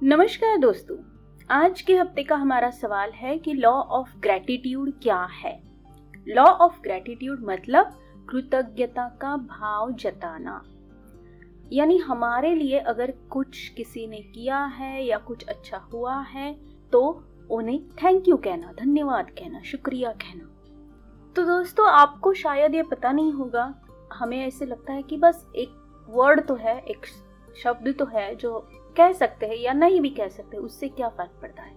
नमस्कार दोस्तों, आज के हफ्ते का हमारा सवाल है कि लॉ ऑफ ग्रैटिट्यूड क्या है। लॉ ऑफ ग्रैटिट्यूड मतलब कृतज्ञता का भाव जताना। यानी हमारे लिए अगर कुछ किसी ने किया है या कुछ अच्छा हुआ है तो उन्हें थैंक यू कहना, धन्यवाद कहना, शुक्रिया कहना। तो दोस्तों, आपको शायद ये पता नहीं होगा, हमें ऐसे लगता है कि बस एक वर्ड तो है, एक शब्द तो है जो कह सकते हैं या नहीं भी कह सकते, उससे क्या फर्क पड़ता है।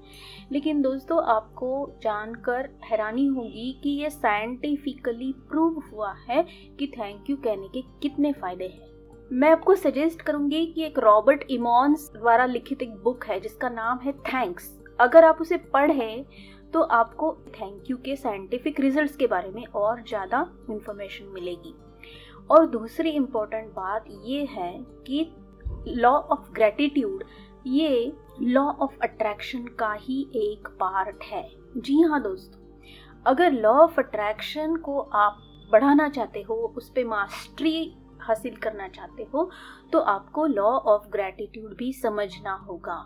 लेकिन दोस्तों, आपको जानकर हैरानी होगी कि ये साइंटिफिकली प्रूव हुआ है कि थैंक यू कहने के कितने फायदे हैं। मैं आपको सजेस्ट करूंगी कि एक रॉबर्ट इमॉन्स द्वारा लिखित एक बुक है जिसका नाम है थैंक्स। अगर आप उसे पढ़ें तो आपको थैंक यू के साइंटिफिक रिजल्ट्स के बारे में और ज़्यादा इंफॉर्मेशन मिलेगी। और दूसरी इम्पोर्टेंट बात ये है कि लॉ ऑफ ग्रैटिट्यूड ये लॉ ऑफ अट्रैक्शन का ही एक पार्ट है। जी हाँ दोस्तों, अगर लॉ ऑफ अट्रैक्शन को आप बढ़ाना चाहते हो, उस पे मास्टरी हासिल करना चाहते हो, तो आपको लॉ ऑफ ग्रैटिट्यूड भी समझना होगा।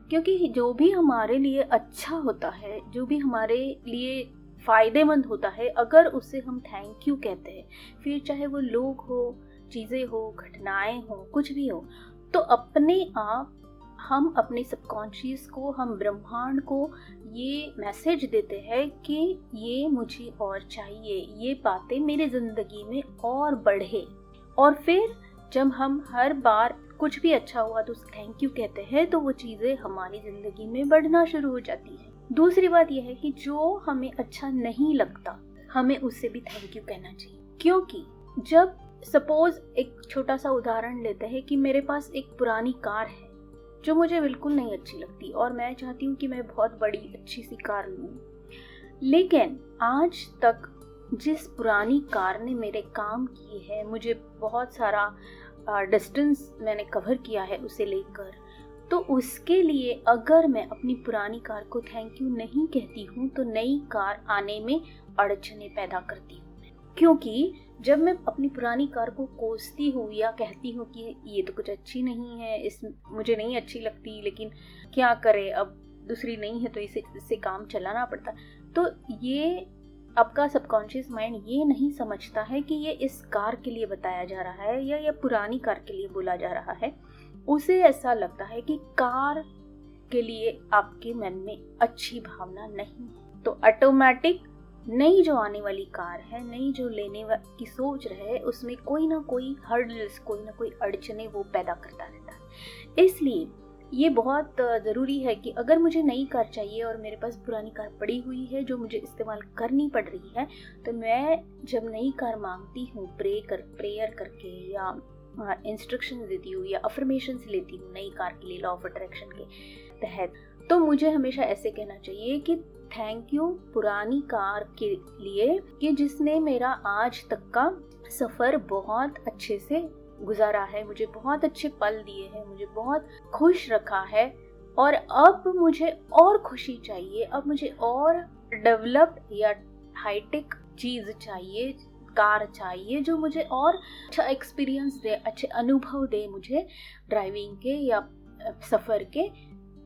क्योंकि जो भी हमारे लिए अच्छा होता है, जो भी हमारे लिए फायदेमंद होता है, अगर उसे हम थैंक यू कहते हैं, फिर चाहे वो लोग हो, चीज़ें हो, घटनाएं हो, कुछ भी हो, तो अपने आप हम अपने सबकॉन्शियस को, हम ब्रह्मांड को ये मैसेज देते हैं कि ये मुझे और चाहिए, ये बातें मेरे ज़िंदगी में और बढ़े। और फिर जब हम हर बार कुछ भी अच्छा हुआ तो थैंक यू कहते हैं, तो वो चीज़ें हमारी ज़िंदगी में बढ़ना शुरू हो जाती है। दूसरी बात यह है कि जो हमें अच्छा नहीं लगता, हमें उससे भी थैंक यू कहना चाहिए। क्योंकि जब सपोज एक छोटा सा उदाहरण लेते हैं कि मेरे पास एक पुरानी कार है जो मुझे बिल्कुल नहीं अच्छी लगती और मैं चाहती हूँ कि मैं बहुत बड़ी अच्छी सी कार लूँ, लेकिन आज तक जिस पुरानी कार ने मेरे काम किए हैं, मुझे बहुत सारा डिस्टेंस मैंने कवर किया है उसे लेकर, तो उसके लिए अगर मैं अपनी पुरानी कार को थैंक यू नहीं कहती हूँ तो नई कार आने में अड़चने पैदा करती हूँ। क्योंकि जब मैं अपनी पुरानी कार को कोसती हूँ या कहती हूँ कि ये तो कुछ अच्छी नहीं है, इस मुझे नहीं अच्छी लगती, लेकिन क्या करे, अब दूसरी नहीं है तो इससे काम चलाना पड़ता, तो ये आपका सबकॉन्शियस माइंड ये नहीं समझता है कि ये इस कार के लिए बताया जा रहा है या ये पुरानी कार के लिए बोला जा रहा है। उसे ऐसा लगता है कि कार के लिए आपके मन में अच्छी भावना नहीं है, तो ऑटोमेटिक नई जो आने वाली कार है, नई जो लेने की सोच रहे हैं, उसमें कोई ना कोई हर्डल्स, कोई ना कोई अड़चने वो पैदा करता रहता है। इसलिए ये बहुत ज़रूरी है कि अगर मुझे नई कार चाहिए और मेरे पास पुरानी कार पड़ी हुई है जो मुझे इस्तेमाल करनी पड़ रही है, तो मैं जब नई कार मांगती हूँ प्रेयर करके या इंस्ट्रक्शन देती हूँ या अफर्मेशंस लेती हूँ नई कार के लिए लॉ ऑफ अट्रैक्शन के तहत, तो मुझे हमेशा ऐसे कहना चाहिए कि थैंक यू पुरानी कार के लिए कि जिसने मेरा आज तक का सफ़र बहुत अच्छे से गुजारा है, मुझे बहुत अच्छे पल दिए हैं, मुझे बहुत खुश रखा है, और अब मुझे और खुशी चाहिए, अब मुझे और डेवलप्ड या हाईटेक चीज़ चाहिए, कार चाहिए जो मुझे और अच्छा एक्सपीरियंस दे, अच्छे अनुभव दे मुझे ड्राइविंग के या सफ़र के।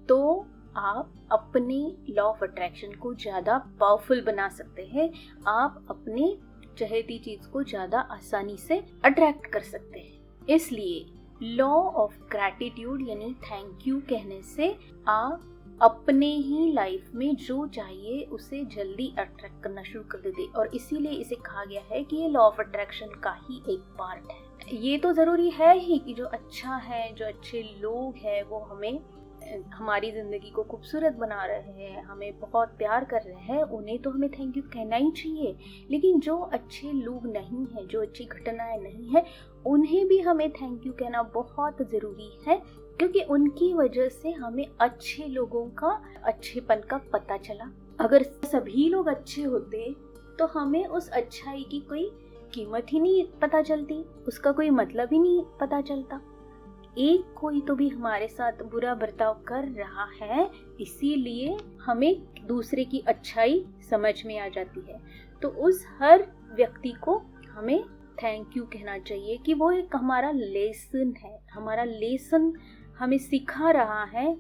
तो आप अपने लॉ ऑफ अट्रैक्शन को ज़्यादा पावरफुल बना सकते हैं, आप अपने चाहती चीज़ को ज़्यादा आसानी से अट्रैक्ट कर सकते हैं। इसलिए लॉ ऑफ ग्रैटिट्यूड यानी थैंक यू कहने से आप अपने ही लाइफ में जो चाहिए उसे जल्दी अट्रैक्ट करना शुरू कर देते, और इसीलिए इसे कहा गया है कि ये लॉ ऑफ अट्रैक्शन का ही एक पार्ट है। ये तो ज़रूरी है ही कि जो अच्छा है, जो अच्छे लोग हैं वो हमें हमारी ज़िंदगी को खूबसूरत बना रहे हैं, हमें बहुत प्यार कर रहे हैं, उन्हें तो हमें थैंक यू कहना ही चाहिए। लेकिन जो अच्छे लोग नहीं हैं, जो अच्छी घटनाएं नहीं हैं, उन्हें भी हमें थैंक यू कहना बहुत ज़रूरी है, क्योंकि उनकी वजह से हमें अच्छे लोगों का अच्छेपन का पता चला। अगर सभी लोग अच्छे होते तो हमें उस अच्छाई की कोई कीमत ही नहीं पता चलती, उसका कोई मतलब ही नहीं पता चलता। एक कोई तो भी हमारे साथ बुरा बर्ताव कर रहा है, इसीलिए हमें दूसरे की अच्छाई समझ में आ जाती है। तो उस हर व्यक्ति को हमें थैंक यू कहना चाहिए कि वो एक हमारा लेसन है, हमारा लेसन हमें सिखा रहा है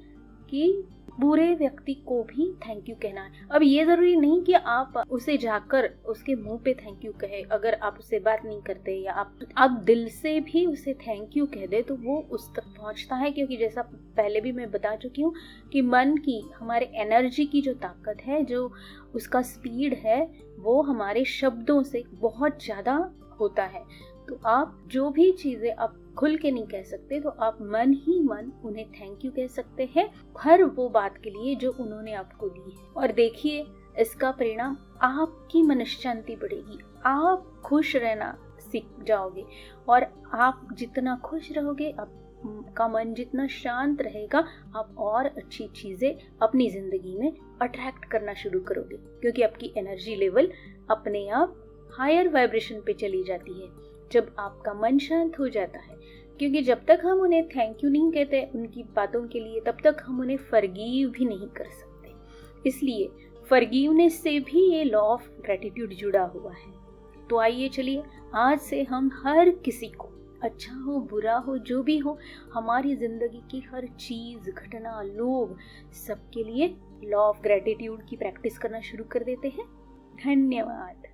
कि बुरे व्यक्ति को भी थैंक यू कहना है। अब ये जरूरी नहीं कि आप उसे जाकर उसके मुंह पे थैंक यू कहे। अगर आप उससे बात नहीं करते या आप दिल से भी उसे थैंक यू कह दे तो वो उस तक पहुंचता है, क्योंकि जैसा पहले भी मैं बता चुकी हूँ कि मन की, हमारे एनर्जी की जो ताकत है, जो उसका स्पीड है, वो हमारे शब्दों से बहुत ज्यादा होता है। तो आप जो भी चीजें आप खुल के नहीं कह सकते तो आप मन ही मन उन्हें थैंक यू कह सकते हैं हर वो बात के लिए जो उन्होंने आपको दी है। और देखिए, इसका परिणाम आपकी मनशांति बढ़ेगी, आप खुश रहना सीख जाओगे, और आप जितना खुश रहोगे, आपका मन जितना शांत रहेगा, आप और अच्छी चीजें अपनी जिंदगी में अट्रैक्ट करना शुरू करोगे, क्योंकि आपकी एनर्जी लेवल अपने आप हायर वाइब्रेशन पे चली जाती है जब आपका मन शांत हो जाता है। क्योंकि जब तक हम उन्हें थैंक यू नहीं कहते उनकी बातों के लिए, तब तक हम उन्हें फॉरगिव भी नहीं कर सकते। इसलिए फॉरगिवनेस से भी ये लॉ ऑफ ग्रेटिट्यूड जुड़ा हुआ है। तो आइए चलिए, आज से हम हर किसी को, अच्छा हो बुरा हो जो भी हो, हमारी जिंदगी की हर चीज, घटना, लोग, सबके लिए लॉ ऑफ ग्रेटिट्यूड की प्रैक्टिस करना शुरू कर देते हैं। धन्यवाद।